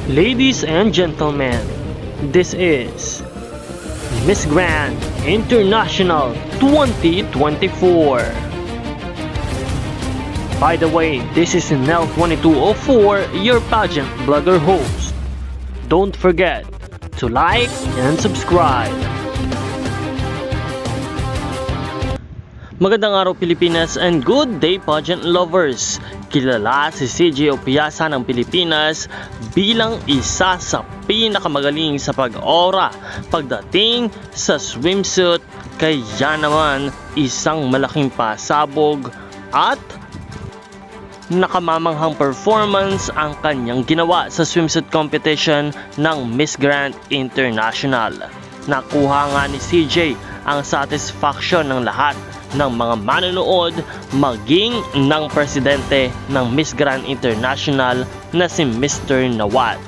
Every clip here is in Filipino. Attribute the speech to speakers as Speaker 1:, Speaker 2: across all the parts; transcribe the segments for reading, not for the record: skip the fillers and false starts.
Speaker 1: Ladies and gentlemen, this is Miss Grand International 2024. By the way, this is Nel 2204, your pageant blogger host. Don't forget to like and subscribe. Magandang araw Pilipinas and good day pageant lovers. Kilala si CJ Opiasa ng Pilipinas bilang isa sa pinakamagaling sa pag-ora pagdating sa swimsuit, kaya naman isang malaking pasabog at nakamamanghang performance ang kanyang ginawa sa swimsuit competition ng Miss Grand International. Nakuha nga ni CJ ang satisfaction ng lahat ng mga manonood, maging ng presidente ng Miss Grand International na si Mr. Nawat.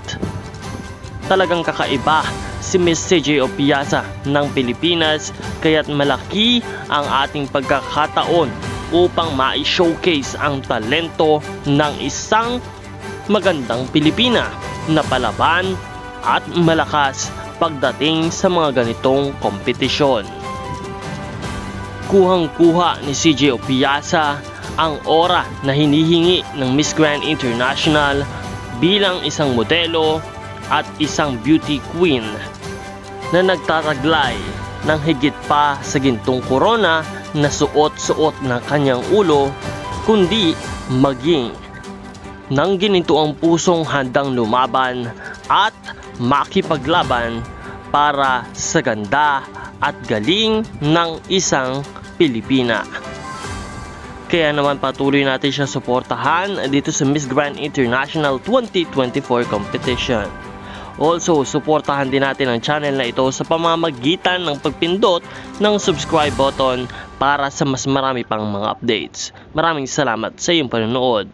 Speaker 1: Talagang kakaiba si Miss CJ Opiasa ng Pilipinas, kaya't malaki ang ating pagkakataon upang ma-showcase ang talento ng isang magandang Pilipina na palaban at malakas pagdating sa mga ganitong kompetisyon. Kuhang-kuha ni CJ Opiasa ang ora na hinihingi ng Miss Grand International bilang isang modelo at isang beauty queen na nagtataglay ng higit pa sa gintong korona na suot-suot ng kanyang ulo, kundi maging ng ginintuang pusong handang lumaban at makipaglaban para sa ganda at galing ng isang Pilipina. Kaya naman patuloy natin siya suportahan dito sa Miss Grand International 2024 competition. Also, suportahan din natin ang channel na ito sa pamamagitan ng pagpindot ng subscribe button para sa mas marami pang mga updates. Maraming salamat sa iyong panonood.